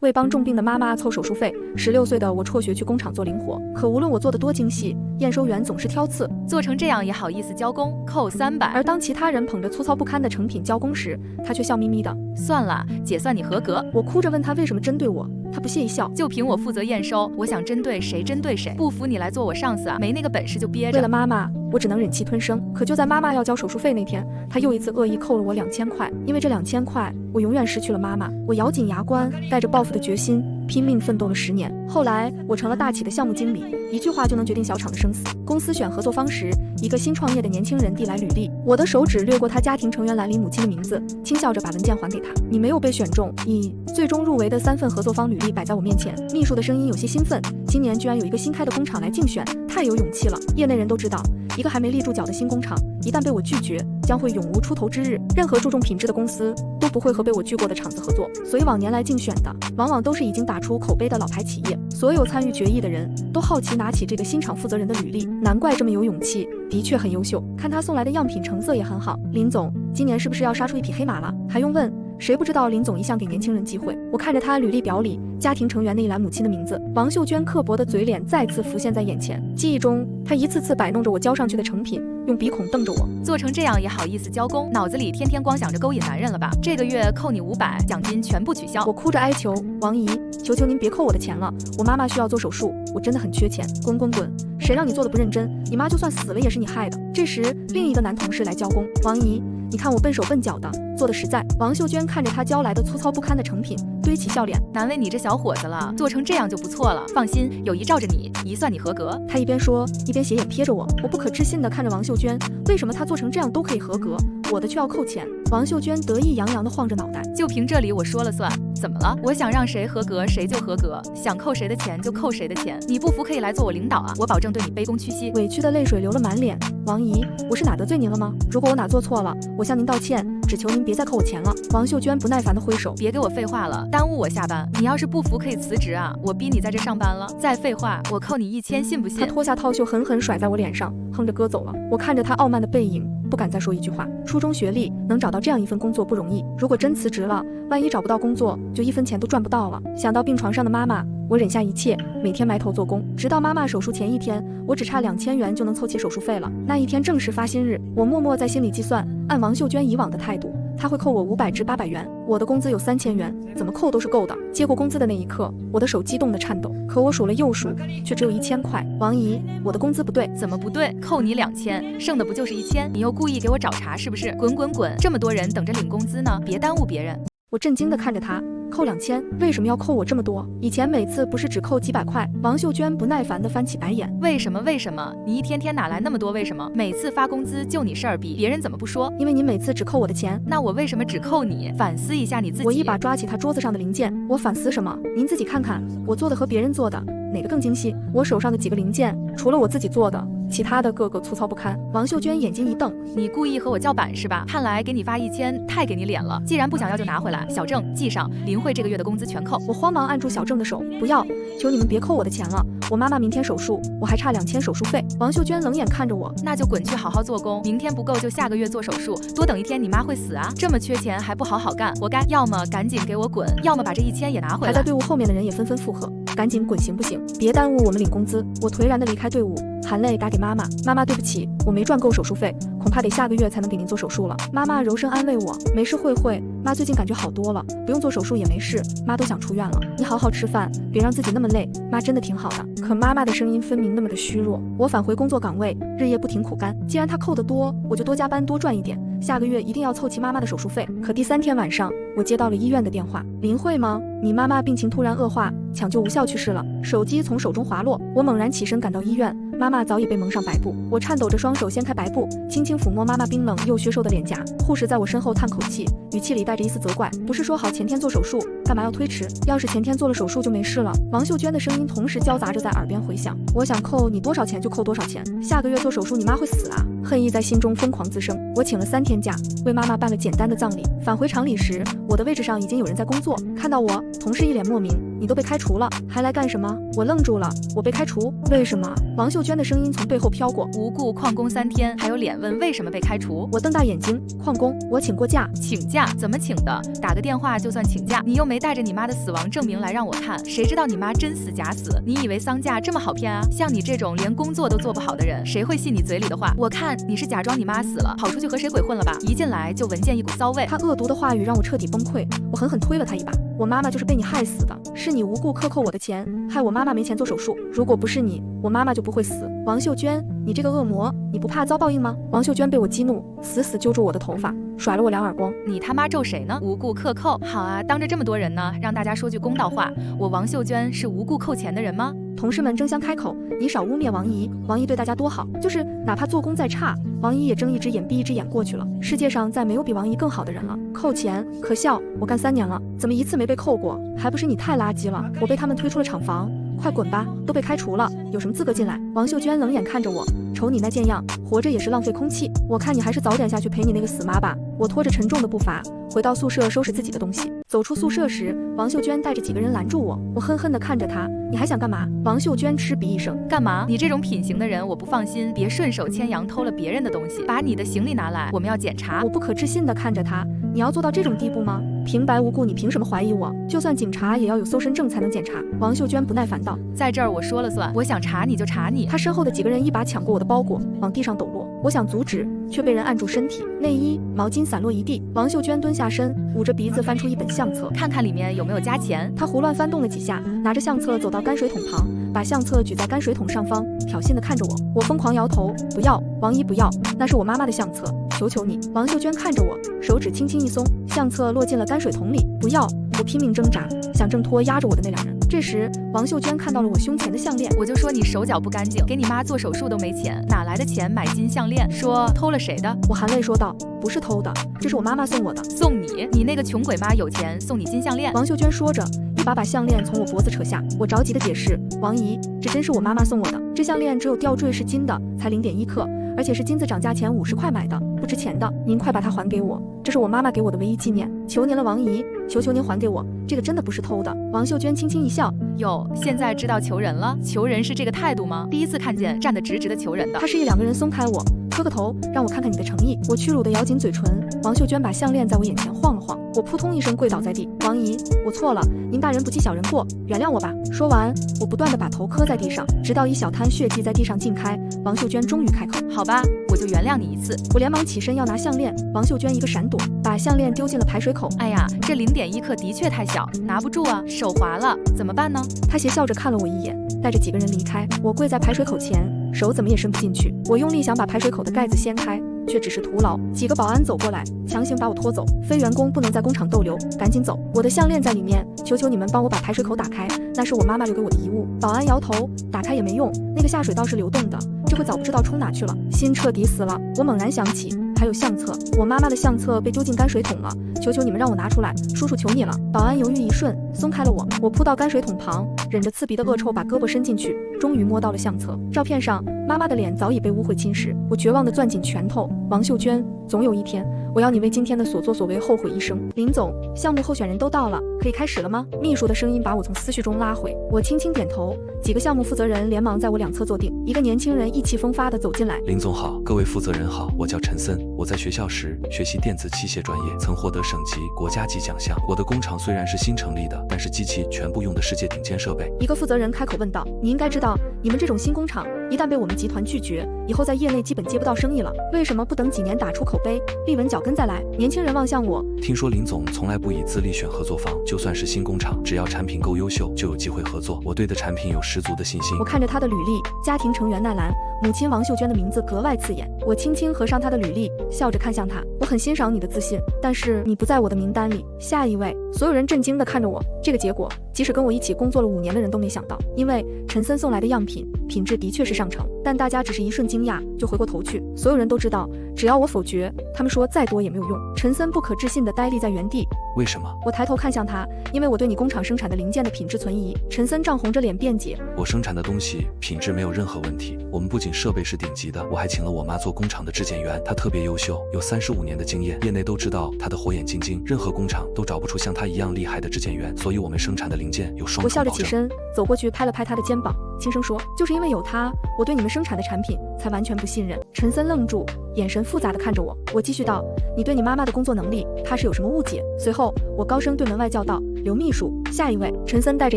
为帮重病的妈妈凑手术费，16岁的我辍学去工厂做零活。可无论我做的多精细，验收员总是挑刺，做成这样也好意思交工，扣300。而当其他人捧着粗糙不堪的成品交工时，他却笑眯眯的。算了，姐算你合格。我哭着问他为什么针对我，他不屑一笑。就凭我负责验收，我想针对谁针对谁，不服你来做我上司啊，没那个本事就憋着。为了妈妈，我只能忍气吞声。可就在妈妈要交手术费那天，他又一次恶意扣了我2000块。因为这2000块，我永远失去了妈妈。我咬紧牙关，带着报复的决心，拼命奋斗了10年。后来，我成了大企的项目经理，一句话就能决定小厂的生死。公司选合作方时，一个新创业的年轻人递来履历，我的手指掠过他家庭成员栏里母亲的名字，轻笑着把文件还给他。你没有被选中，你最终入围的3份合作方履历摆在我面前。秘书的声音有些兴奋，今年居然有一个新开的工厂来竞选，太有勇气了。业内人都知道，一个还没立住脚的新工厂，一旦被我拒绝，将会永无出头之日。任何注重品质的公司都不会和被我拒过的厂子合作，所以往年来竞选的，往往都是已经打出口碑的老牌企业。所有参与决议的人都好奇拿起这个新厂负责人的履历，难怪这么有勇气，的确很优秀。看他送来的样品成色也很好。林总，今年是不是要杀出一匹黑马了？还用问？谁不知道林总一向给年轻人机会？我看着他履历表里家庭成员那一栏母亲的名字，王秀娟刻薄的嘴脸再次浮现在眼前。记忆中，她一次次摆弄着我交上去的成品，用鼻孔瞪着我。做成这样也好意思交工，脑子里天天光想着勾引男人了吧？这个月扣你500，奖金全部取消。我哭着哀求王姨，求求您别扣我的钱了，我妈妈需要做手术，我真的很缺钱。滚滚滚！谁让你做的不认真？你妈就算死了也是你害的。这时，另一个男同事来交工，王姨，你看我笨手笨脚的，做的实在。王秀娟看着他交来的粗糙不堪的成品，堆起笑脸，难为你这小伙子了，做成这样就不错了。放心，有一罩着你，一算你合格。他一边说，一边斜眼瞥着我。我不可置信地看着王秀娟，为什么她做成这样都可以合格，我的却要扣钱？王秀娟得意洋洋地晃着脑袋，就凭这里我说了算。怎么了？我想让谁合格谁就合格，想扣谁的钱就扣谁的钱。你不服可以来做我领导啊，我保证对你卑躬屈膝。委屈的泪水流了满脸。王姨，我是哪得罪您了吗？如果我哪做错了，我向您道歉，只求您别再扣我钱了。王秀娟不耐烦地挥手，别给我废话了，耽误我下班。你要是不服可以辞职啊，我逼你在这上班了。再废话，我扣你1000，信不信？他脱下套袖狠狠甩在我脸上，哼着歌走了。我看着他傲慢的背影，不敢再说一句话。初中学历能找到这样一份工作不容易，如果真辞职了，万一找不到工作，就1分钱都赚不到了。想到病床上的妈妈，我忍下一切，每天埋头做工，直到妈妈手术前1天，我只差2000元就能凑齐手术费了。那一天正是发薪日，我默默在心里计算，按王秀娟以往的态度，她会扣我500至800元，我的工资有3000元，怎么扣都是够的。接过工资的那一刻，我的手激动地颤抖，可我数了又数，却只有1000块。王姨，我的工资不对。怎么不对？扣你2000，剩的不就是1000？你又故意给我找茬是不是？滚滚滚！这么多人等着领工资呢，别耽误别人。我震惊地看着他，扣2000，为什么要扣我这么多？以前每次不是只扣几百块？王秀娟不耐烦地翻起白眼。为什么？为什么？你一天天哪来那么多为什么？每次发工资就你事儿比，别人怎么不说？因为你每次只扣我的钱。那我为什么只扣你？反思一下你自己。我一把抓起他桌子上的零件，我反思什么？您自己看看，我做的和别人做的哪个更精细？我手上的几个零件，除了我自己做的，其他的个个粗糙不堪。王秀娟眼睛一瞪，你故意和我叫板是吧？看来给你发1000太给你脸了，既然不想要就拿回来。小郑记上，林慧这个月的工资全扣。我慌忙按住小郑的手，不要，求你们别扣我的钱了，我妈妈明天手术，我还差2000手术费。王秀娟冷眼看着我，那就滚去好好做工，明天不够就下个月做手术，多等1天你妈会死啊！这么缺钱还不好好干，活该！要么赶紧给我滚，要么把这1000也拿回来。还在队伍后面的人也纷纷附和，赶紧滚行不行？别耽误我们领工资。我颓然地离开队伍，含泪打给妈妈，妈妈对不起，我没赚够手术费，恐怕得下个月才能给您做手术了。妈妈柔声安慰我，没事慧，妈最近感觉好多了，不用做手术也没事，妈都想出院了。你好好吃饭，别让自己那么累，妈真的挺好的。可妈妈的声音分明那么的虚弱。我返回工作岗位，日夜不停苦干，既然她扣得多，我就多加班多赚一点，下个月一定要凑齐妈妈的手术费。可第3天晚上，我接到了医院的电话，林慧吗？你妈妈病情突然恶化，抢救无效去世了。手机从手中滑落，我猛然起身赶到医院，妈妈早已被蒙上白布。我颤抖着双手掀开白布，轻轻抚摸妈妈冰冷又削瘦的脸颊。护士在我身后叹口气，语气里带着一丝责怪，不是说好前天做手术，干嘛要推迟？要是前天做了手术就没事了。王秀娟的声音同时交杂着在耳边回响，我想扣你多少钱就扣多少钱，下个月做手术你妈会死啊！恨意在心中疯狂滋生。我请了3天假，为妈妈办了简单的葬礼。返回厂里时，我的位置上已经有人在工作，看到我，同事一脸莫名，你都被开除了，还来干什么？我愣住了，我被开除？为什么？王秀娟的声音从背后飘过，无故旷工3天，还有脸问为什么被开除？我瞪大眼睛，旷工？我请过假。请假？怎么请的？打个电话就算请假？你又没带着你妈的死亡证明来让我看，谁知道你妈真死假死？你以为丧假这么好骗啊？像你这种连工作都做不好的人，谁会信你嘴里的话？我看你是假装你妈死了，跑出去和谁鬼混了吧？一进来就闻见一股骚味。他恶毒的话语让我彻底崩溃，我狠狠推了他一把。我妈妈就是被你害死的，是你无故克扣我的钱，害我妈妈没钱做手术。如果不是你，我妈妈就不会死。王秀娟，你这个恶魔，你不怕遭报应吗？王秀娟被我激怒，死死揪住我的头发，甩了我2耳光。你他妈咒谁呢？无故克扣？好啊，当着这么多人呢，让大家说句公道话，我王秀娟是无故扣钱的人吗？同事们争相开口，你少污蔑王姨，王姨对大家多好，就是哪怕做工再差，王姨也睁一只眼闭一只眼过去了。世界上再没有比王姨更好的人了。扣钱可笑，我干3年了，怎么一次没被扣过？还不是你太垃圾了，我被他们推出了厂房。快滚吧，都被开除了，有什么资格进来？王秀娟冷眼看着我，瞅你那贱样，活着也是浪费空气。我看你还是早点下去陪你那个死妈吧。我拖着沉重的步伐回到宿舍收拾自己的东西。走出宿舍时，王秀娟带着几个人拦住我，我恨恨地看着她，你还想干嘛？王秀娟嗤鼻一声，干嘛？你这种品行的人我不放心，别顺手牵羊偷了别人的东西，把你的行李拿来，我们要检查。我不可置信地看着她，你要做到这种地步吗？平白无故你凭什么怀疑我？就算警察也要有搜身证才能检查。王秀娟不耐烦道，在这儿我说了算，我想查你就查你。她身后的几个人一把抢过我的包裹，往地上抖落，我想阻止，却被人按住身体，内衣、毛巾散落一地。王秀娟蹲下身，捂着鼻子翻出一本相册，看看里面有没有加钱。她胡乱翻动了几下，拿着相册走到泔水桶旁，把相册举在泔水桶上方，挑衅地看着我。我疯狂摇头，不要，王姨不要，那是我妈妈的相册，求求你。王秀娟看着我，手指轻轻一松，相册落进了泔水桶里。不要！我拼命挣扎，想挣脱压着我的那2人。这时，王秀娟看到了我胸前的项链，我就说你手脚不干净，给你妈做手术都没钱，哪来的钱买金项链？说偷了谁的？我含泪说道，不是偷的，这是我妈妈送我的。送你？你那个穷鬼妈有钱送你金项链？王秀娟说着，一把项链从我脖子扯下。我着急地解释，王姨，这真是我妈妈送我的，这项链只有吊坠是金的，才0.1克，而且是金子涨价前50块买的，不值钱的，您快把它还给我，这是我妈妈给我的唯一纪念，求您了，王姨，求求您还给我，这个真的不是偷的。王秀娟轻轻一笑，哟，现在知道求人了？求人是这个态度吗？第一次看见站得直直的求人的。他示意2个人松开我，磕个头，让我看看你的诚意。我屈辱地咬紧嘴唇。王秀娟把项链在我眼前晃了晃，我扑通一声跪倒在地。王姨，我错了，您大人不计小人过，原谅我吧。说完，我不断地把头磕在地上，直到一小滩血迹在地上浸开。王秀娟终于开口，好吧，我就原谅你一次。我连忙起身要拿项链，王秀娟一个闪躲，把项链丢进了排水口。哎呀，这0.1克的确太小，拿不住啊，手滑了，怎么办呢？她邪笑着看了我一眼，带着几个人离开。我跪在排水口前，手怎么也伸不进去。我用力想把排水口的盖子掀开，却只是徒劳。几个保安走过来，强行把我拖走。非员工不能在工厂逗留，赶紧走。我的项链在里面，求求你们帮我把排水口打开，那是我妈妈留给我的遗物。保安摇头，打开也没用，那个下水道是流动的，这回早不知道冲哪去了，心彻底死了。我猛然想起还有相册，我妈妈的相册被丢进泔水桶了，求求你们让我拿出来，叔叔求你了。保安犹豫一瞬，松开了我。我扑到泔水桶旁，忍着刺鼻的恶臭把胳膊伸进去，终于摸到了相册。照片上妈妈的脸早已被污秽侵蚀，我绝望地攥紧拳头。王秀娟，总有一天我要你为今天的所作所为后悔一生。林总，项目候选人都到了，可以开始了吗？秘书的声音把我从思绪中拉回。我轻轻点头，几个项目负责人连忙在我2侧坐定。一个年轻人意气风发地走进来。林总好，各位负责人好，我叫陈森，我在学校时学习电子器械专业，曾获得省级、国家级奖项。我的工厂虽然是新成立的，但是机器全部用的世界顶尖设备。一个负责人开口问道，你应该知道，你们这种新工厂一旦被我们集团拒绝，以后在业内基本接不到生意了，为什么不等几年打出口碑，立稳脚跟再来？年轻人望向我，听说林总从来不以资历选合作方，就算是新工厂，只要产品够优秀，就有机会合作。我对的产品有十足的信心。我看着他的履历，家庭成员纳兰，母亲王秀娟的名字格外刺眼。我轻轻合上他的履历，笑着看向他，我很欣赏你的自信，但是你不在我的名单里。下一位。所有人震惊地看着我，这个结果即使跟我一起工作了5年的人都没想到。因为陈森送来的样品品质的确是上乘，但大家只是一瞬惊讶就回过头去。所有人都知道，只要我否决，他们说再多也没有用。陈森不可置信地呆立在原地。为什么？我抬头看向他，因为我对你工厂生产的零件的品质存疑。陈森涨红着脸辩解，我生产的东西品质没有任何问题，我们不仅设备是顶级的，我还请了我妈做工厂的质检员，她特别优秀，有35年的经验，业内都知道她的火眼金睛，任何工厂都找不出像她一样厉害的质检员，所以我们生产的零件有双重保证。我笑着起身走过去拍了拍他的肩膀，轻声说，就是因为有他，我对你们生产的产品才完全不信任。陈森愣住，眼神复杂的看着我。我继续道，你对你妈妈的工作能力，怕是有什么误解。随后我高声对门外叫道，刘秘书，下一位。陈森带着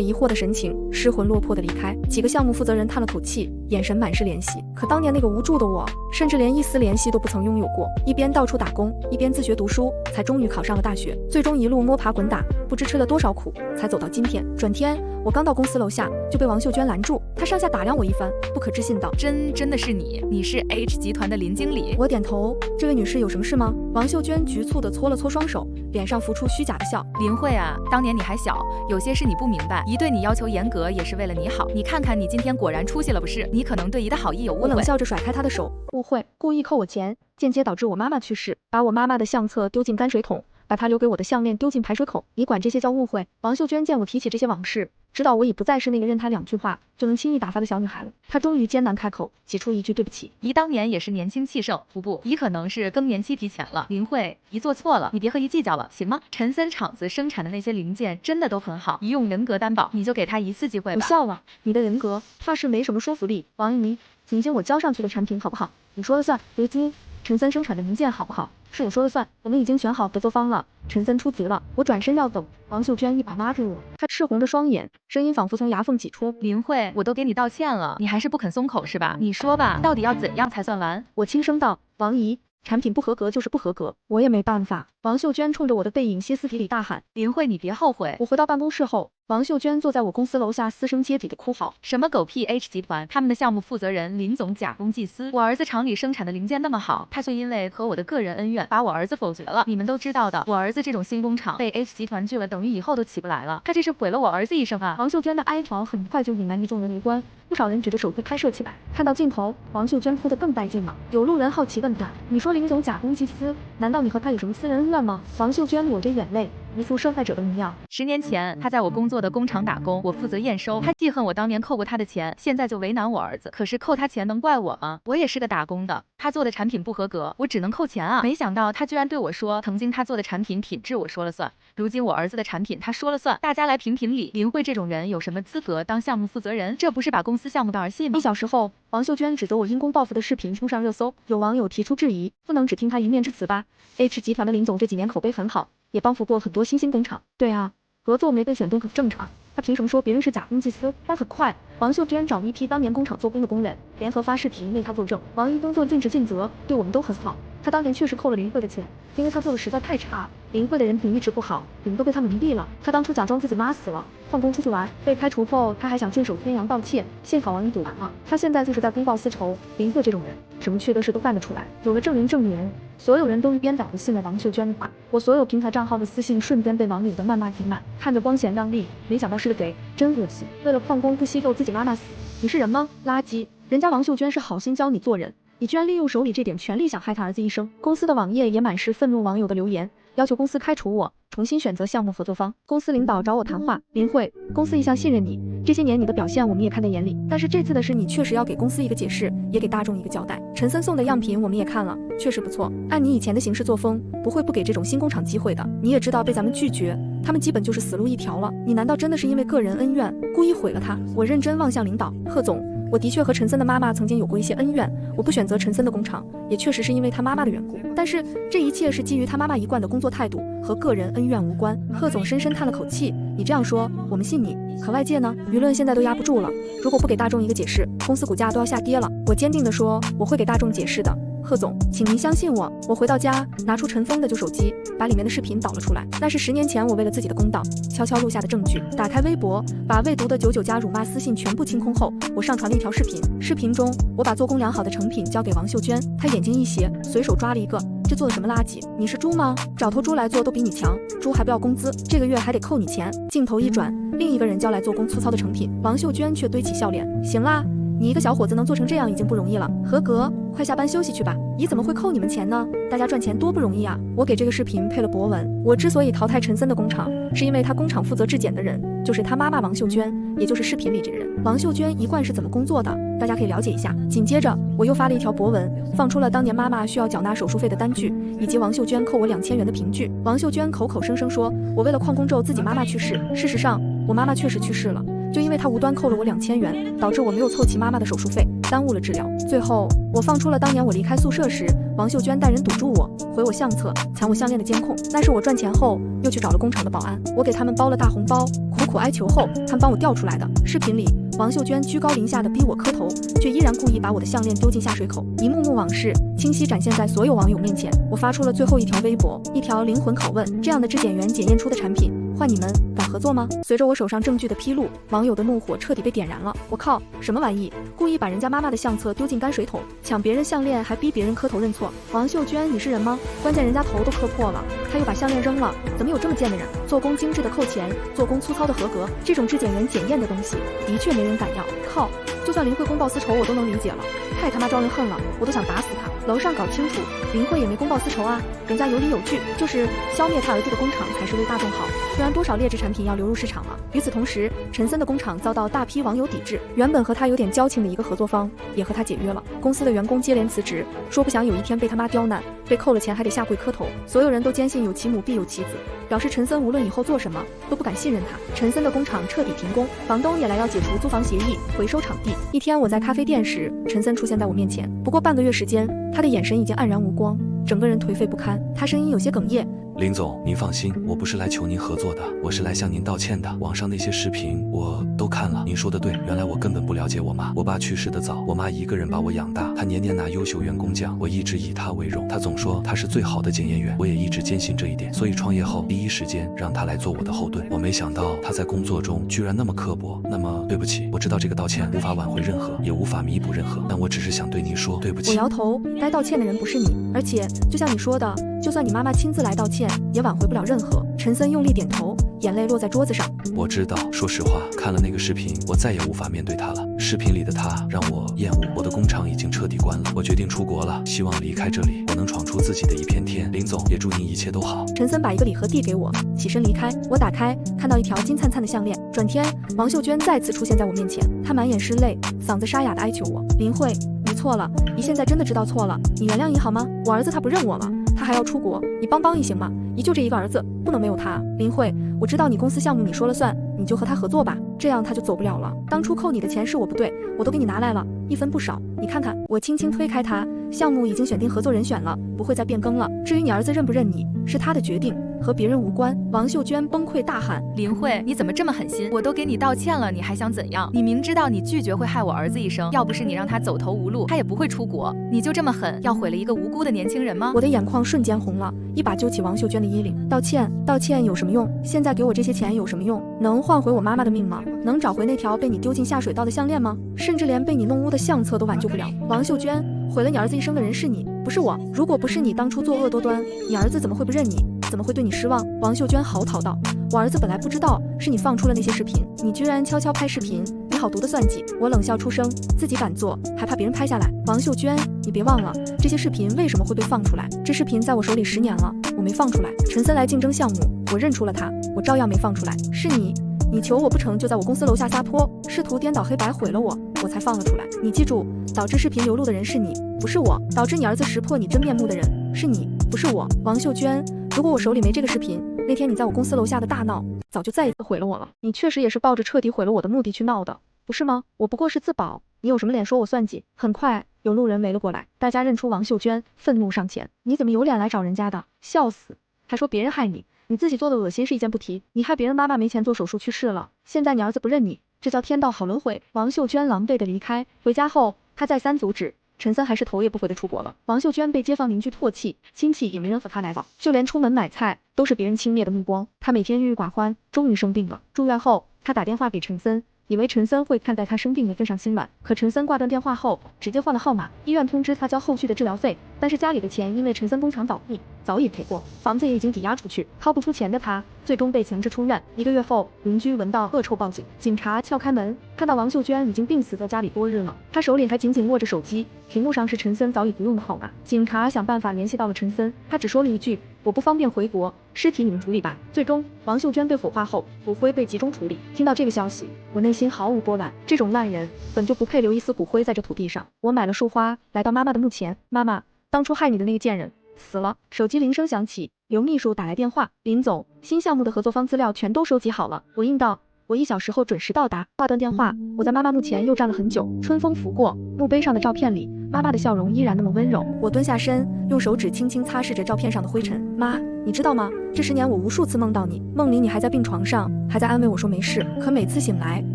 疑惑的神情，失魂落魄的离开。几个项目负责人叹了口气，眼神满是怜惜。可当年那个无助的我，甚至连一丝联系都不曾拥有过，一边到处打工，一边自学读书，才终于考上了大学，最终一路摸爬滚打，不知吃了多少苦，才走到今天。转天，我刚到公司楼下，就被王秀娟拦住，她上下打量我一番，不可置信道，真的是你？你是 H 集团的林经理？我点头，这位女士有什么事吗？王秀娟局促地搓了搓双手，脸上浮出虚假的笑。林慧啊，当年你还小，有些事你不明白，姨对你要求严格也是为了你好。你看看你今天果然出息了不是？你可能对姨的好意有误会。我冷笑着甩开她的手，误会，故意扣我钱，间接导致我妈妈去世，把我妈妈的相册丢进泔水桶，把她留给我的项链丢进排水口，你管这些叫误会？王秀娟见我提起这些往事，知道我已不再是那个任她两句话就能轻易打发的小女孩了，她终于艰难开口，挤出一句对不起。姨当年也是年轻气盛，不，姨可能是更年期提前了。林慧，姨做错了，你别和姨计较了，行吗？陈森厂子生产的那些零件真的都很好，姨用人格担保，你就给她一次机会吧。不笑了，你的人格怕是没什么说服力。王姨，请听我交上去的产品好不好？你说了算。刘金，陈森生产的零件好不好？是我说了算，我们已经选好合作方了。陈森出局了。我转身要走，王秀娟一把拉住我，她赤红着双眼，声音仿佛从牙缝挤出，林慧，我都给你道歉了，你还是不肯松口是吧？你说吧，到底要怎样才算完？我轻声道，王姨，产品不合格就是不合格，我也没办法。王秀娟冲着我的背影歇斯底里大喊，林慧，你别后悔。我回到办公室后，王秀娟坐在我公司楼下嘶声接底的哭嚎，什么狗屁 H 集团，他们的项目负责人林总假公济私，我儿子厂里生产的零件那么好，他却因为和我的个人恩怨把我儿子否决了。你们都知道的，我儿子这种新工厂被 H 集团拒了，等于以后都起不来了，他这是毁了我儿子一生啊！王秀娟的哀嚎很快就引来一众人围观，不少人举着手机拍摄起来。看到镜头，王秀娟哭得更带劲了。有路人好奇问道，你说林总假公济私，难道你和他有什么私人恩怨吗？王秀娟抹着眼泪，一副受害者的模样。10年前，他在我工作的工厂打工，我负责验收。他记恨我当年扣过他的钱，现在就为难我儿子。可是扣他钱能怪我吗？我也是个打工的，他做的产品不合格，我只能扣钱啊。没想到他居然对我说，曾经他做的产品品质我说了算，如今我儿子的产品他说了算。大家来评评理，林慧这种人有什么资格当项目负责人？这不是把公司项目当儿戏吗？1小时后，王秀娟指责我因公报复的视频冲上热搜，有网友提出质疑，不能只听他一面之词吧。H 集团的林总这几年口碑很好，也帮扶过很多新兴工厂。对啊，合作没被选中很正常，他凭什么说别人是假公济私？但很快，王秀娟找了一批当年工厂做工的工人，联合发视频为他作证。王一工作尽职尽责，对我们都很好。他当年确实扣了林慧的钱，因为他做的实在太差，林慧的人品一直不好，我们都被他蒙蔽了。他当初假装自己妈死了，放工出去玩，被开除后，他还想顺手牵羊道歉，幸好王一堵拦了。他现在就是在公报私仇。林慧这种人，什么缺德事都干得出来。有了证人证言，所有人都一边倒的信了王秀娟的话。我所有平台账号的私信瞬间被网友的谩骂填满，看着光鲜亮丽，没想到是个贼，真恶心。为了旷工不惜逗自己妈妈死，你是人吗？垃圾！人家王秀娟是好心教你做人，你居然利用手里这点权力想害他儿子一生。公司的网页也满是愤怒网友的留言，要求公司开除我，重新选择项目合作方。公司领导找我谈话，林慧，公司一向信任你，这些年你的表现我们也看在眼里，但是这次的事你确实要给公司一个解释，也给大众一个交代。陈森送的样品我们也看了，确实不错，按你以前的行事作风，不会不给这种新工厂机会的。你也知道被咱们拒绝，他们基本就是死路一条了。你难道真的是因为个人恩怨故意毁了他？我认真望向领导，贺总，我的确和陈森的妈妈曾经有过一些恩怨，我不选择陈森的工厂，也确实是因为他妈妈的缘故，但是这一切是基于他妈妈一贯的工作态度，和个人恩怨无关。贺总深深叹了口气，你这样说我们信你，可外界呢？舆论现在都压不住了，如果不给大众一个解释，公司股价都要下跌了。我坚定地说，我会给大众解释的。贺总，请您相信我。我回到家，拿出陈峰的旧手机，把里面的视频导了出来。那是10年前我为了自己的公道，悄悄录下的证据。打开微博，把未读的99加辱骂私信全部清空后，我上传了一条视频。视频中，我把做工良好的成品交给王秀娟，她眼睛一斜，随手抓了一个。这做的什么垃圾？你是猪吗？找头猪来做都比你强，猪还不要工资，这个月还得扣你钱。镜头一转，另一个人交来做工粗糙的成品，王秀娟却堆起笑脸，行啦，你一个小伙子能做成这样已经不容易了，合格，快下班休息去吧。姨怎么会扣你们钱呢？大家赚钱多不容易啊！我给这个视频配了博文，我之所以淘汰陈森的工厂，是因为他工厂负责质检的人就是他妈妈王秀娟，也就是视频里这个人。王秀娟一贯是怎么工作的，大家可以了解一下。紧接着我又发了一条博文，放出了当年妈妈需要缴纳手术费的单据，以及王秀娟扣我2000元的凭据。王秀娟口口声声说我为了旷工咒自己妈妈去世，事实上我妈妈确实去世了，就因为他无端扣了我2000元，导致我没有凑齐妈妈的手术费，耽误了治疗。最后我放出了当年我离开宿舍时，王秀娟带人堵住我，毁我相册，抢我项链的监控。那是我赚钱后又去找了工厂的保安，我给他们包了大红包，苦苦哀求后，他们帮我调出来的。视频里，王秀娟居高临下的逼我磕头，却依然故意把我的项链丢进下水口，一幕幕往事清晰展现在所有网友面前。我发出了最后一条微博，一条灵魂拷问：这样的质检员检验出的产品，换你们敢合作吗？随着我手上证据的披露，网友的怒火彻底被点燃了。我靠，什么玩意？故意把人家妈妈的相册丢进泔水桶，抢别人项链还逼别人磕头认错。王秀娟，你是人吗？关键人家头都磕破了，他又把项链扔了，怎么有这么贱的人？做工精致的扣钱，做工粗糙的合格，这种质检员检验的东西，的确没人敢要。靠，就算林慧公报私仇我都能理解了，太他妈招人恨了，我都想打死他。楼上搞清楚，林慧也没公报私仇啊，人家有理有据，就是消灭他儿子的工厂才是为大众好，不然多少劣质产品要流入市场了。与此同时，陈森的工厂遭到大批网友抵制，原本和他有点交情的一个合作方也和他解约了，公司的员工接连辞职，说不想有一天被他妈刁难，被扣了钱还得下跪磕头。所有人都坚信有其母必有其子，表示陈森无论以后做什么都不敢信任他。陈森的工厂彻底停工，房东也来要解除租房协议，回收场地。一天我在咖啡店时，陈森出现在我面前，不过半个月时间，他的眼神已经黯然无光，整个人颓废不堪，他声音有些哽咽。林总，您放心，我不是来求您合作的，我是来向您道歉的。网上那些视频我都看了，您说的对，原来我根本不了解我妈。我爸去世的早，我妈一个人把我养大，她年年拿优秀员工奖，我一直以她为荣。她总说她是最好的检验员，我也一直坚信这一点，所以创业后第一时间让她来做我的后盾。我没想到她在工作中居然那么刻薄，那么对不起，我知道这个道歉无法挽回任何，也无法弥补任何，但我只是想对您说对不起。我摇头，该道歉的人不是你，而且就像你说的，就算你妈妈亲自来道歉，也挽回不了任何。陈森用力点头，眼泪落在桌子上。我知道，说实话，看了那个视频，我再也无法面对他了。视频里的他让我厌恶，我的工厂已经彻底关了，我决定出国了，希望离开这里，我能闯出自己的一片天。林总，也祝您一切都好。陈森把一个礼盒递给我，起身离开。我打开，看到一条金灿灿的项链。转天，王秀娟再次出现在我面前，她满眼是泪，嗓子沙哑的哀求我：林慧，你错了，你现在真的知道错了，你原谅姨好吗？我儿子他不认我了，他还要出国，你帮一行吗？姨就这一个儿子，不能没有他。林慧，我知道你公司项目你说了算，你就和他合作吧，这样他就走不了了。当初扣你的钱是我不对，我都给你拿来了，一分不少，你看看。我轻轻推开他，项目已经选定合作人选了，不会再变更了。至于你儿子认不认你，是他的决定，和别人无关。王秀娟崩溃大喊：林慧，你怎么这么狠心？我都给你道歉了，你还想怎样？你明知道你拒绝会害我儿子一生，要不是你让他走投无路，他也不会出国，你就这么狠，要毁了一个无辜的年轻人吗？我的眼眶瞬间红了，一把揪起王秀娟的衣领。道歉有什么用？现在给我这些钱有什么用？能换回我妈妈的命吗？能找回那条被你丢进下水道的项链吗？甚至连被你弄污的相册都挽救不了。王秀娟，毁了你儿子一生的人是你，不是我。如果不是你当初作恶多端，你儿子怎么会不认你？怎么会对你失望？王秀娟嚎啕道：我儿子本来不知道是你放出了那些视频，你居然悄悄拍视频，你好毒的算计。我冷笑出声，自己敢做，还怕别人拍下来？王秀娟，你别忘了这些视频为什么会被放出来？这视频在我手里10年了，我没放出来。陈森来竞争项目，我认出了他，我照样没放出来。是你求我不成就在我公司楼下撒泼，试图颠倒黑白毁了我才放了出来。你记住，导致视频流露的人是你，不是我；导致你儿子识破你真面目的人是你，不是我。王秀娟，如果我手里没这个视频，那天你在我公司楼下的大闹，早就再一次毁了我了。你确实也是抱着彻底毁了我的目的去闹的，不是吗？我不过是自保，你有什么脸说我算计？很快有路人围了过来，大家认出王秀娟，愤怒上前：你怎么有脸来找人家的？笑死！还说别人害你，你自己做的恶心是一件不提，你害别人妈妈没钱做手术去世了，现在你儿子不认你，这叫天道好轮回。王秀娟狼狈的离开，回家后她再三阻止，陈森还是头也不回的出国了。王秀娟被街坊邻居唾弃，亲戚也没人和她来往，就连出门买菜都是别人轻蔑的目光。她每天郁郁寡欢，终于生病了。住院后，她打电话给陈森，以为陈森会看在他生病的份上心软，可陈森挂断电话后直接换了号码，医院通知他交后续的治疗费，但是家里的钱因为陈森工厂倒闭早已赔过，房子也已经抵押出去，掏不出钱的他最终被强制出院。1个月后，邻居闻到恶臭报警，警察撬开门，看到王秀娟已经病死在家里多日了，她手里还紧紧握着手机，屏幕上是陈森早已不用的号码。警察想办法联系到了陈森，他只说了一句：我不方便回国，尸体你们处理吧。最终，王秀娟被火化后，骨灰被集中处理。听到这个消息，我内心毫无波澜，这种烂人本就不配留一丝骨灰在这土地上。我买了束花，来到妈妈的墓前，妈妈，当初害你的那个贱人死了。手机铃声响起，刘秘书打来电话：林总，新项目的合作方资料全都收集好了。我应道：我1小时后准时到达。挂断电话，我在妈妈墓前又站了很久。春风拂过，墓碑上的照片里，妈妈的笑容依然那么温柔。我蹲下身，用手指轻轻擦拭着照片上的灰尘。妈，你知道吗？这10年我无数次梦到你，梦里你还在病床上，还在安慰我说没事，可每次醒来，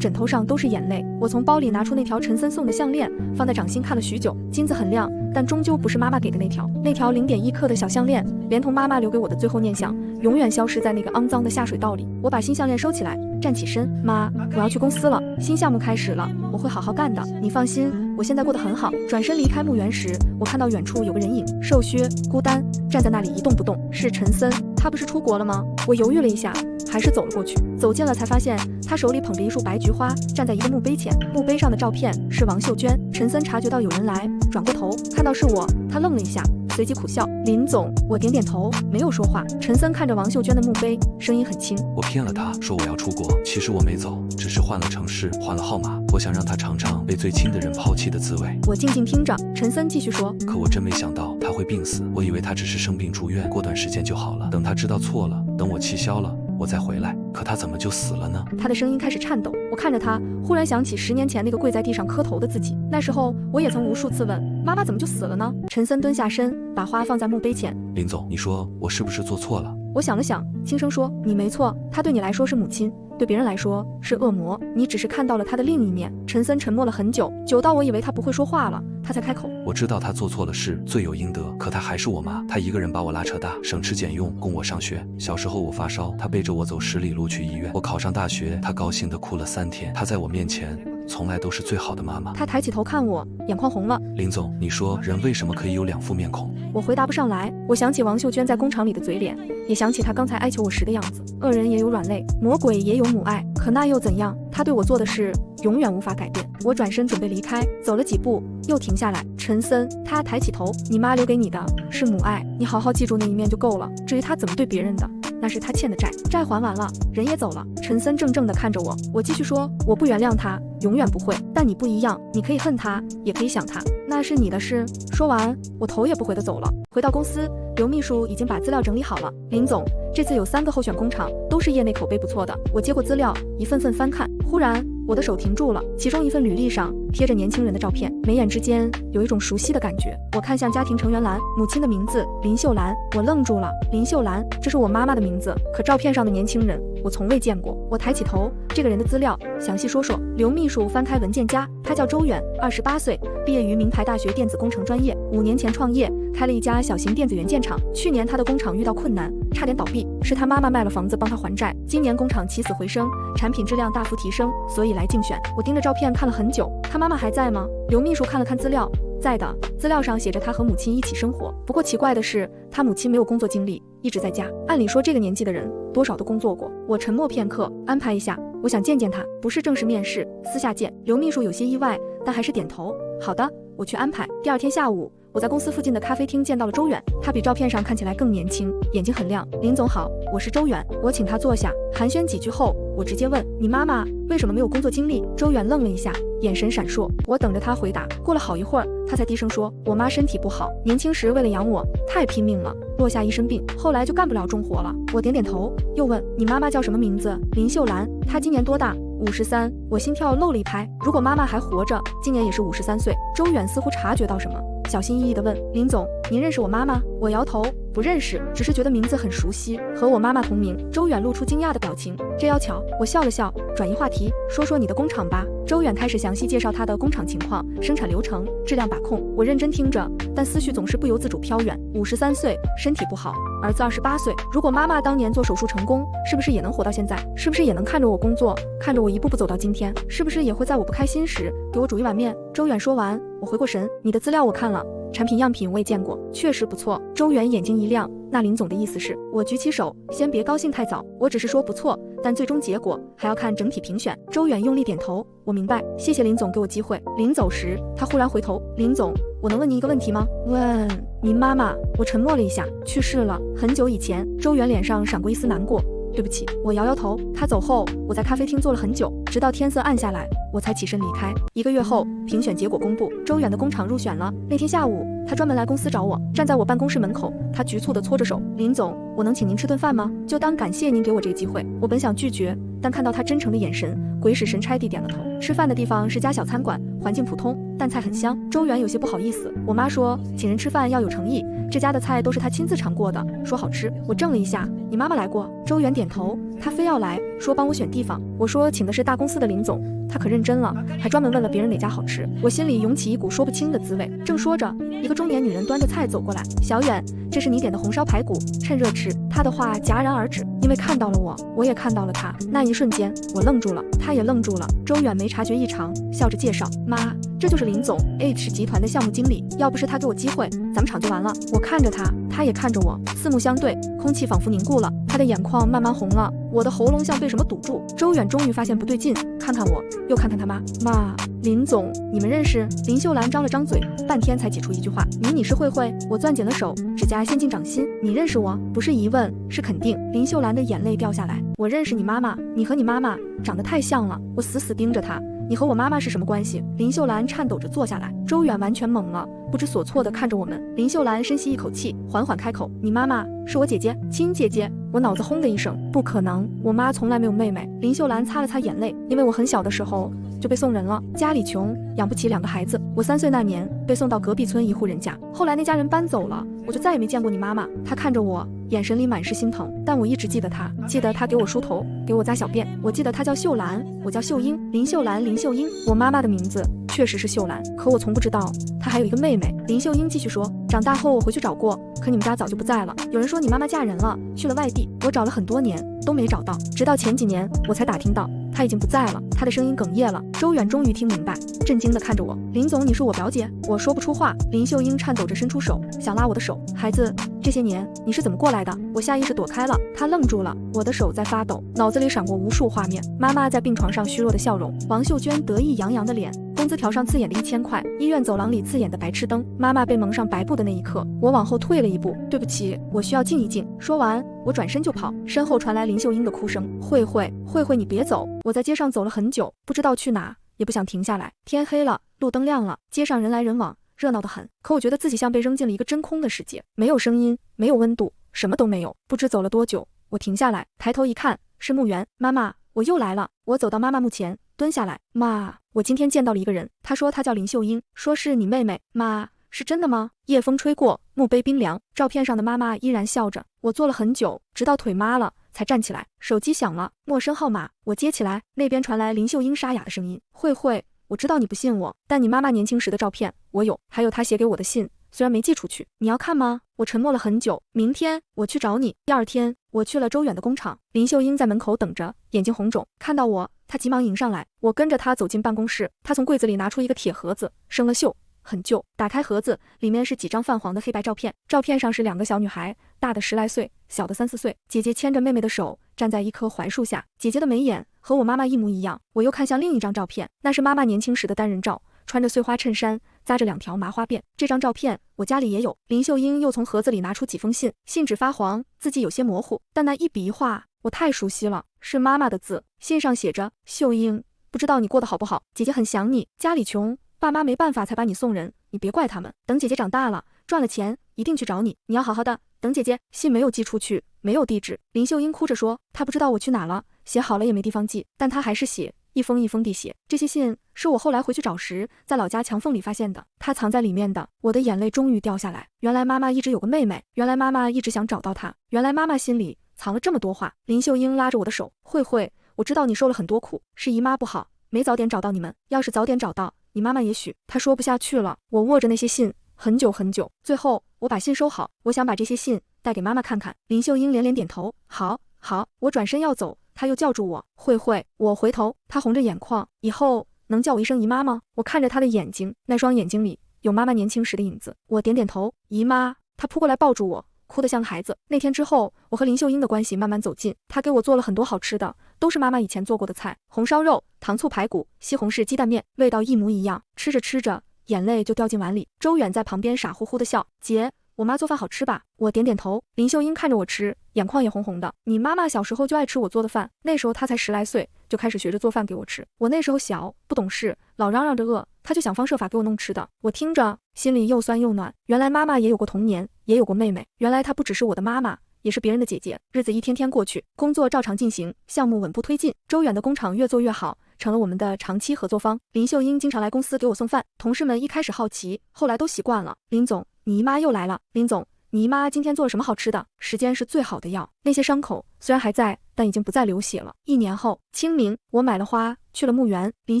枕头上都是眼泪。我从包里拿出那条陈森送的项链，放在掌心看了许久，金子很亮，但终究不是妈妈给的那条。那条0.1克的小项链，连同妈妈留给我的最后念想，永远消失在那个肮脏的下水道里。我把新项链收起来，站起身，妈，我要去公司了，新项目开始了，我会好好干的，你放心，我现在过得很好。转身离开墓园时，我看到远处有个人影，瘦削孤单，站在那里一动不动，是陈森。他不是出国了吗？我犹豫了一下，还是走了过去。走近了才发现，他手里捧着一束白菊花，站在一个墓碑前。墓碑上的照片是王秀娟。陈森察觉到有人来，转过头看到是我，他愣了一下，随即苦笑。林总，我点点头，没有说话。陈森看着王秀娟的墓碑，声音很轻。我骗了他，说我要出国，其实我没走，只是换了城市，换了号码。我想让他尝尝被最亲的人抛弃的滋味。我静静听着，陈森继续说，可我真没想到他会病死，我以为他只是生病住院，过段时间就好了。等他知道错了，等我气消了，我再回来。可他怎么就死了呢？他的声音开始颤抖。我看着他，忽然想起10年前那个跪在地上磕头的自己。那时候我也曾无数次问妈妈怎么就死了呢？陈森蹲下身，把花放在墓碑前。林总，你说我是不是做错了？我想了想，轻声说，你没错，她对你来说是母亲，对别人来说是恶魔，你只是看到了她的另一面。陈森沉默了很久，久到我以为他不会说话了，他才开口。我知道他做错了事，罪有应得，可他还是我妈，他一个人把我拉扯大，省吃俭用供我上学。小时候我发烧，他背着我走10里路去医院。我考上大学，他高兴地哭了3天。他在我面前从来都是最好的妈妈。他抬起头看我，眼眶红了。林总，你说人为什么可以有2副面孔？我回答不上来。我想起王秀娟在工厂里的嘴脸，也想起她刚才哀求我时的样子。恶人也有软肋，魔鬼也有母爱，可那又怎样？他对我做的事永远无法改变。我转身准备离开，走了几步又停下来。陈森，他抬起头，你妈留给你的是母爱，你好好记住那一面就够了。至于他怎么对别人的，那是他欠的债，债还完了，人也走了。陈森怔怔地看着我，我继续说，我不原谅他，永远不会。但你不一样，你可以恨他，也可以想他，那是你的事。说完，我头也不回地走了。回到公司，刘秘书已经把资料整理好了。林总，这次有3个候选工厂，都是业内口碑不错的。我接过资料，一份份翻看，忽然我的手停住了，其中一份履历上贴着年轻人的照片，眉眼之间有一种熟悉的感觉。我看向家庭成员栏，母亲的名字林秀兰，我愣住了。林秀兰，这是我妈妈的名字，可照片上的年轻人我从未见过。我抬起头，这个人的资料详细说说。刘秘书翻开文件夹，他叫周远，28岁，毕业于名牌大学电子工程专业，5年前创业，开了一家小型电子元件厂。去年他的工厂遇到困难，差点倒闭，是他妈妈卖了房子帮他还债。今年工厂起死回生，产品质量大幅提升，所以来竞选。我盯着照片看了很久，他妈妈还在吗？刘秘书看了看资料，在的，资料上写着他和母亲一起生活。不过奇怪的是，他母亲没有工作经历，一直在家。按理说这个年纪的人多少都工作过。我沉默片刻，安排一下，我想见见他，不是正式面试，私下见。刘秘书有些意外，但还是点头。好的，我去安排。第2天下午，我在公司附近的咖啡厅见到了周远，他比照片上看起来更年轻，眼睛很亮。林总好，我是周远。我请他坐下，寒暄几句后，我直接问，你妈妈为什么没有工作经历？周远愣了一下，眼神闪烁。我等着他回答。过了好一会儿，他才低声说，我妈身体不好，年轻时为了养我太拼命了，落下一身病，后来就干不了重活了。我点点头，又问，你妈妈叫什么名字？林秀兰。她今年多大？53。我心跳漏了一拍，如果妈妈还活着，今年也是53岁。周远似乎察觉到什么，小心翼翼地问，林总，您认识我妈妈？我摇头，不认识，只是觉得名字很熟悉，和我妈妈同名。周远露出惊讶的表情，这要巧。我笑了笑，转移话题，说说你的工厂吧。周远开始详细介绍他的工厂情况、生产流程、质量把控。我认真听着，但思绪总是不由自主飘远。53岁，身体不好，儿子28岁。如果妈妈当年做手术成功，是不是也能活到现在？是不是也能看着我工作，看着我一步步走到今天？是不是也会在我不开心时给我煮一碗面？周远说完，我回过神，你的资料我看了，产品样品我也见过，确实不错。周远眼睛一亮，那林总的意思是？我举起手，先别高兴太早，我只是说不错，但最终结果还要看整体评选。周远用力点头，我明白，谢谢林总给我机会。临走时，他忽然回头，林总，我能问您一个问题吗？问您妈妈。我沉默了一下，去世了，很久以前。周远脸上闪过一丝难过。对不起，我摇摇头。他走后，我在咖啡厅坐了很久，直到天色暗下来，我才起身离开。1个月后，评选结果公布，周远的工厂入选了。那天下午，他专门来公司找我，站在我办公室门口，他局促地搓着手，林总，我能请您吃顿饭吗？就当感谢您给我这个机会。我本想拒绝，但看到他真诚的眼神，鬼使神差地点了头。吃饭的地方是家小餐馆，环境普通，但菜很香。周远有些不好意思，我妈说请人吃饭要有诚意，这家的菜都是他亲自尝过的，说好吃。我怔了一下，你妈妈来过？周远点头，他非要来，说帮我选地方。我说请的是大公司的林总，他可认真了，还专门问了别人哪家好吃。我心里涌起一股说不清的滋味。正说着，一个中年女人端着菜走过来，小远，这是你点的红烧排骨，趁热吃。她的话戛然而止，因为看到了我，我也看到了她。那一瞬间，我愣住了，她也愣住了。周远没察觉异常，笑着介绍，妈，这就是林总 H 集团的项目经理，要不是他给我机会，咱们厂就完了。我看着他，他也看着我，四目相对，空气仿佛凝固了，他的眼眶慢慢红了，我的喉咙像被什么堵住。周远终于发现不对劲，看看我，又看看他妈，妈，林总，你们认识？林秀兰张了张嘴，半天才挤出一句话，你是慧慧。我攥紧了手，指甲陷进掌心。你认识我？不是疑问，是肯定。林秀兰的眼泪掉下来，我认识你妈妈，你和你妈妈长得太像了。我死死盯着她，你和我妈妈是什么关系？林秀兰颤抖着坐下来，周远完全懵了，不知所措地看着我们。林秀兰深吸一口气，缓缓开口，你妈妈是我姐姐，亲姐姐。我脑子轰的一声，不可能，我妈从来没有妹妹。林秀兰擦了擦眼泪，因为我很小的时候就被送人了，家里穷，养不起2个孩子。我3岁那年被送到隔壁村一户人家，后来那家人搬走了，我就再也没见过你妈妈。她看着我，眼神里满是心疼，但我一直记得她，记得她给我梳头，给我扎小便。我记得她叫秀兰，我叫秀英，林秀兰，林秀英。我妈妈的名字确实是秀兰，可我从不知道她还有一个妹妹。林秀英继续说，长大后我回去找过，可你们家早就不在了。有人说你妈妈嫁人了，去了外地，我找了很多年都没找到，直到前几年我才打听到她已经不在了。她的声音哽咽了。周远终于听明白，震惊地看着我，林总，你是我表姐？我说不出话。林秀英颤抖着伸出手，想拉我的手，孩子，这些年你是怎么过来的？我下意识躲开了，她愣住了，我的手在发抖，脑子里闪过无数画面，妈妈在病床上虚弱的笑容，王秀娟得意洋洋的脸，工资条上刺眼的1000块，医院走廊里刺眼的白炽灯，妈妈被蒙上白布的那一刻，我往后退了一步，对不起，我需要静一静。说完，我转身就跑，身后传来林秀英的哭声，慧慧，慧慧，你别走。我在街上走了很久，不知道去哪，也不想停下来。天黑了，路灯亮了，街上人来人往，热闹得很，可我觉得自己像被扔进了一个真空的世界，没有声音，没有温度，什么都没有。不知走了多久，我停下来，抬头一看，是墓园。妈妈，我又来了。我走到妈妈墓前，蹲下来，妈，我今天见到了一个人，她说她叫林秀英，说是你妹妹。妈，是真的吗？夜风吹过，墓碑冰凉，照片上的妈妈依然笑着。我坐了很久，直到腿麻了才站起来。手机响了，陌生号码，我接起来，那边传来林秀英沙哑的声音，慧慧，我知道你不信我，但你妈妈年轻时的照片我有，还有她写给我的信，虽然没寄出去，你要看吗？我沉默了很久，明天我去找你。第二天，我去了周远的工厂，林秀英在门口等着，眼睛红肿，看到我，她急忙迎上来，我跟着她走进办公室，她从柜子里拿出一个铁盒子，生了锈，很旧。打开盒子，里面是几张泛黄的黑白照片，照片上是2个小女孩，大的10来岁，小的3、4岁。姐姐牵着妹妹的手，站在一棵槐树下，姐姐的眉眼和我妈妈一模一样。我又看向另一张照片，那是妈妈年轻时的单人照，穿着碎花衬衫，扎着2条麻花辫。这张照片我家里也有。林秀英又从盒子里拿出几封信，信纸发黄，字迹有些模糊，但那一笔一画我太熟悉了，是妈妈的字。信上写着，秀英，不知道你过得好不好，姐姐很想你，家里穷，爸妈没办法才把你送人，你别怪他们，等姐姐长大了，赚了钱一定去找你，你要好好的等姐姐。信没有寄出去，没有地址。林秀英哭着说，她不知道我去哪了，写好了也没地方寄，但她还是写，一封一封地写。这些信是我后来回去找时，在老家墙缝里发现的，她藏在里面的。我的眼泪终于掉下来，原来妈妈一直有个妹妹，原来妈妈一直想找到她，原来妈妈心里藏了这么多话。林秀英拉着我的手，慧慧，我知道你受了很多苦，是姨妈不好，没早点找到你们，要是早点找到你妈妈，也许……她说不下去了。我握着那些信很久很久，最后我把信收好，我想把这些信带给妈妈看看。林秀英连连点头，好，好。我转身要走，她又叫住我，慧慧。我回头，她红着眼眶，以后能叫我一声姨妈吗？我看着她的眼睛，那双眼睛里有妈妈年轻时的影子。我点点头，姨妈。她扑过来抱住我，哭得像个孩子。那天之后，我和林秀英的关系慢慢走近，她给我做了很多好吃的，都是妈妈以前做过的菜，红烧肉、糖醋排骨、西红柿鸡蛋面，味道一模一样。吃着吃着，眼泪就掉进碗里。周远在旁边傻乎乎的笑，姐，我妈做饭好吃吧？我点点头。林秀英看着我吃，眼眶也红红的。你妈妈小时候就爱吃我做的饭，那时候她才10来岁，就开始学着做饭给我吃。我那时候小，不懂事，老嚷嚷着饿，她就想方设法给我弄吃的。我听着，心里又酸又暖。原来妈妈也有过童年，也有过妹妹。原来她不只是我的妈妈，也是别人的姐姐。日子一天天过去，工作照常进行，项目稳步推进，周远的工厂越做越好，成了我们的长期合作方。林秀英经常来公司给我送饭，同事们一开始好奇，后来都习惯了。林总，你姨妈又来了。林总，你姨妈今天做了什么好吃的？时间是最好的药，那些伤口虽然还在，但已经不再流血了。1年后，清明，我买了花，去了墓园，林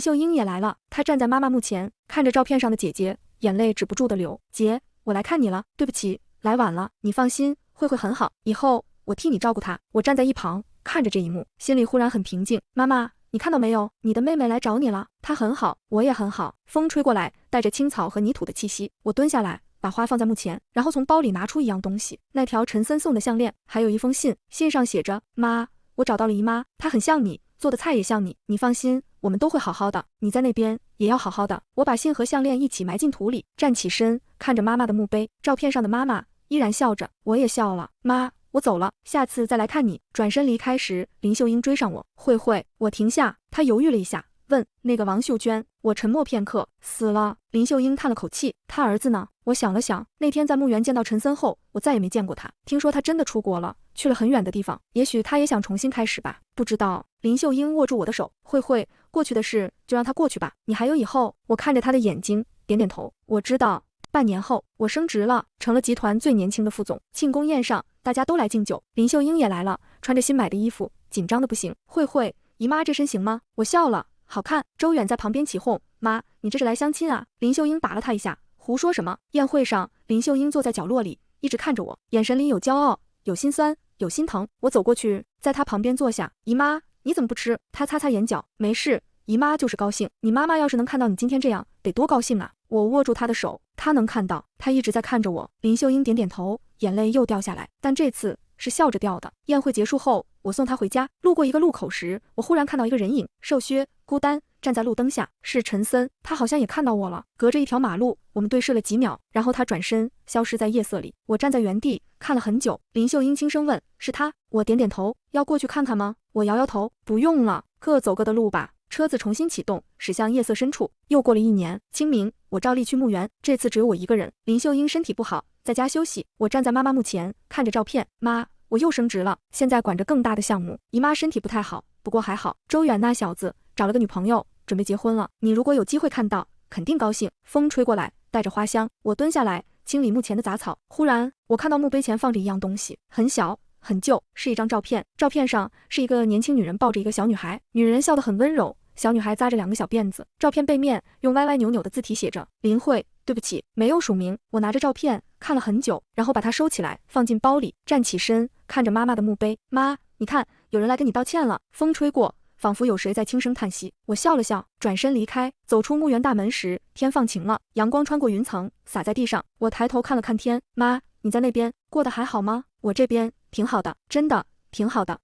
秀英也来了。她站在妈妈墓前，看着照片上的姐姐，眼泪止不住的流。姐，我来看你了，对不起，来晚了。你放心，慧慧很好，以后我替你照顾她。我站在一旁，看着这一幕，心里忽然很平静。妈妈，你看到没有？你的妹妹来找你了，她很好，我也很好。风吹过来，带着青草和泥土的气息。我蹲下来，把花放在墓前，然后从包里拿出一样东西，那条陈森送的项链，还有一封信，信上写着：妈，我找到了姨妈，她很像你，做的菜也像你，你放心，我们都会好好的，你在那边也要好好的。我把信和项链一起埋进土里，站起身，看着妈妈的墓碑，照片上的妈妈依然笑着，我也笑了。妈，我走了，下次再来看你。转身离开时，林秀英追上我，慧慧。我停下，她犹豫了一下，问：那个王秀娟？我沉默片刻，死了。林秀英叹了口气，她儿子呢？我想了想，那天在墓园见到陈森后，我再也没见过他。听说他真的出国了，去了很远的地方，也许他也想重新开始吧，不知道。林秀英握住我的手，慧慧，过去的事就让它过去吧，你还有以后。我看着他的眼睛，点点头，我知道。半年后，我升职了，成了集团最年轻的副总。庆功宴上，大家都来敬酒，林秀英也来了，穿着新买的衣服，紧张的不行。慧慧，姨妈这身行吗？我笑了，好看。周远在旁边起哄，妈，你这是来相亲啊？林秀英打了他一下，胡说什么？宴会上，林秀英坐在角落里，一直看着我，眼神里有骄傲，有心酸，有心疼。我走过去，在她旁边坐下。姨妈，你怎么不吃？她擦擦眼角，没事，姨妈就是高兴。你妈妈要是能看到你今天这样，得多高兴啊！我握住她的手，她能看到，她一直在看着我。林秀英点点头，眼泪又掉下来，但这次是笑着掉的。宴会结束后，我送她回家，路过一个路口时，我忽然看到一个人影，瘦削孤单，站在路灯下，是陈森。他好像也看到我了，隔着一条马路，我们对视了几秒，然后他转身消失在夜色里。我站在原地看了很久。林秀英轻声问：是他？我点点头。要过去看看吗？我摇摇头，不用了，各走各的路吧。车子重新启动，驶向夜色深处。又过了1年，清明，我照例去墓园，这次只有我一个人。林秀英身体不好，在家休息。我站在妈妈墓前，看着照片。妈，我又升职了，现在管着更大的项目。姨妈身体不太好，不过还好。周远那小子找了个女朋友，准备结婚了。你如果有机会看到，肯定高兴。风吹过来，带着花香。我蹲下来清理墓前的杂草，忽然我看到墓碑前放着一样东西，很小很旧，是一张照片。照片上是一个年轻女人抱着一个小女孩，女人笑得很温柔，小女孩扎着2个小辫子。照片背面用歪歪扭扭的字体写着：林慧，对不起，没有署名。我拿着照片看了很久，然后把它收起来，放进包里，站起身，看着妈妈的墓碑。妈，你看，有人来跟你道歉了。风吹过，仿佛有谁在轻声叹息。我笑了笑，转身离开。走出墓园大门时，天放晴了，阳光穿过云层，洒在地上。我抬头看了看天，妈，你在那边过得还好吗？我这边挺好的，真的挺好的。